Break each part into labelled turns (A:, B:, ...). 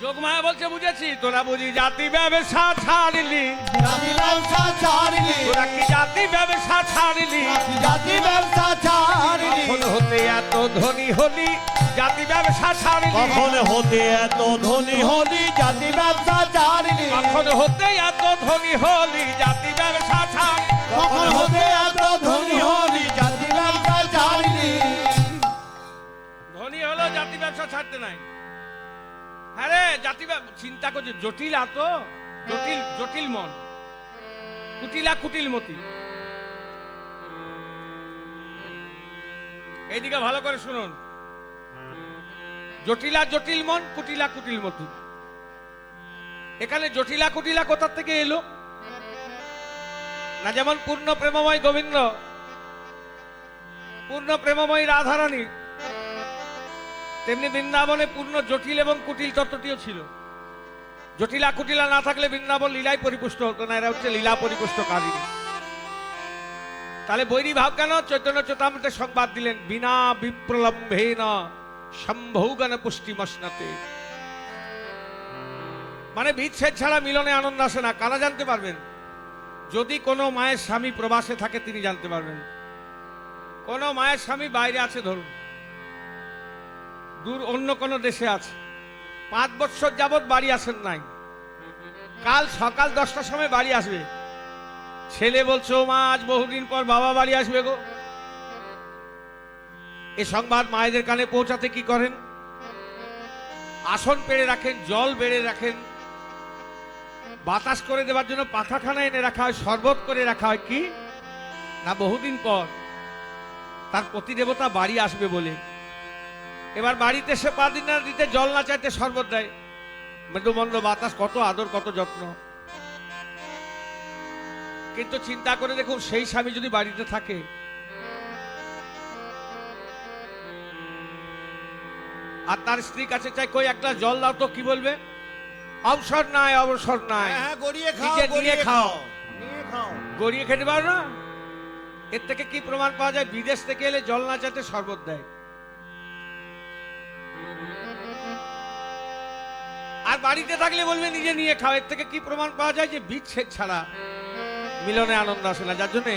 A: যোগমায়া বলছে বুঝেছি, তোরা বুঝি জাতি ব্যবসা ছাড়লি,
B: জাতি ব্যবসা ছাড়লি,
A: তোরা কি জাতি ব্যবসা ছাড়লি,
B: জাতি ব্যবসা ছাড়লি,
A: কখন হতে এত ধনী হলি, জাতি ব্যবসা ছাড়লি,
B: কখন হতে এত ধনী হলি, জাতি ব্যবসা ছাড়লি,
A: কখন হতে এত ধনী হলি, জাতি ব্যবসা ছাড়লি,
B: কখন হতে এত ধনী হলি, জাতি ব্যবসা ছাড়লি।
A: ধনী হলো জাতি ব্যবসা ছাড়তে নাই। হ্যাঁ রে, জাতি চিন্তা করছে, জটিল এত জটিল, জটিল মন, কুটিলা কুটিল মতি। এইদিকে ভালো করে শুনুন, জটিলা জটিল মন, কুটিলা কুটিল মতি। এখানে জটিলা কুটিলা কোথা থেকে এলো না? যেমন পূর্ণ প্রেমময় গোবিন্দ, পূর্ণ প্রেমময় রাধারানী, তেমনি বৃন্দাবনে পূর্ণ জটিল এবং কুটিল তত্ত্বটিও ছিল। জটিলা কুটিলা না থাকলে বৃন্দাবন লীলায় পরিপুষ্ট হতো না। এরা হচ্ছে লীলা পরিপুষ্ট কারিনী। তাহলে বৈরী ভাব কেন? চৈতন্য চৈতামৃতে সংবাদ দিলেন, বিনা বিপ্রলম্ভেন সম্ভৌগণ পুষ্টিমস্নাতে। মানে বিচ্ছেদ ছাড়া মিলনে আনন্দ আসে না। কারা জানতে পারবেন? যদি কোনো মায়ের স্বামী প্রবাসে থাকে তিনি জানতে পারবেন। কোন মায়ের স্বামী বাইরে আছে, ধরুন দূর অন্য কোন দেশে আছে, 5 বছর যাবৎ বাড়ি আসেন নাই, কাল সকাল 10টার সময় বাড়ি আসবে। ছেলে বলছে, ও মা, আজ বহুদিন পর বাবা বাড়ি আসবে গো। এই সংবাদ মায়েদের কানে পৌঁছাতে কি করেন? আসন পেড়ে রাখেন, জল বেড়ে রাখেন, বাতাস করে দেওয়ার জন্য পাখাখানা এনে রাখা হয়, শরবত করে রাখা হয়। কি না, বহুদিন পর তার পতিদেবতা বাড়ি আসবে বলে। এবার বাড়িতে সে পা দিন না দিতে, জল না চাইতে শরবত দেয়, মৃদুমন্দ বাতাস, কত আদর, কত যত্ন। কিন্তু চিন্তা করে দেখুন, সেই স্বামী যদি বাড়িতে থাকে, আর তার স্ত্রী কাছে চাই, কই একটা জল দাও তো, কি বলবে? অবসর নাই, অবসর নাই,
B: গড়িয়ে
A: নিজে নিয়ে খাও।
B: নিয়ে খাও।
A: গড়িয়ে খেতে পারো না? এর থেকে কি প্রমাণ পাওয়া যায়? বিদেশ থেকে এলে জল না চাইতে শরবত দেয়। আর বাড়িতে থাকলে বলবে নিজে নিয়ে খাও। এর থেকে কি প্রমাণ পাওয়া যায়? যে বিচ্ছেদ ছাড়া মিলনে আনন্দ আসে না। যার জন্য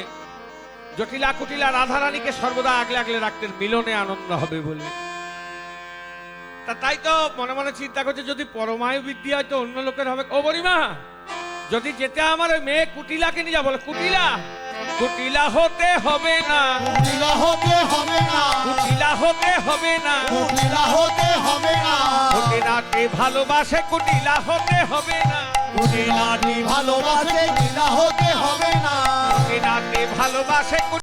A: জটিলা কুটিলা রাধারানীকে সর্বদা আগলে আগলে রাখতেন, মিলনে আনন্দ হবে বলে। তাই তো মনে মনে চিন্তা করছে, যদি পরমায়ু বৃদ্ধি হয় তো অন্য লোকের হবে। ও বড়িমা, যদি যেতে আমার ওই মেয়ে কুটিলাকে নিয়ে যা। বলে, কুটিলা কুটিলা হতে হবে না,
B: কুটিলা হতে হবে না,
A: কুটিলা হতে হবে না,
B: কুটিলা হতে হবে না,
A: কুটিলাকে ভালোবাসে, কুটিলা হতে হবে না,
B: কুটিলাটি ভালোবাসে, কুটিলা হতে হবে না,
A: কুটিলাকে ভালোবাসে।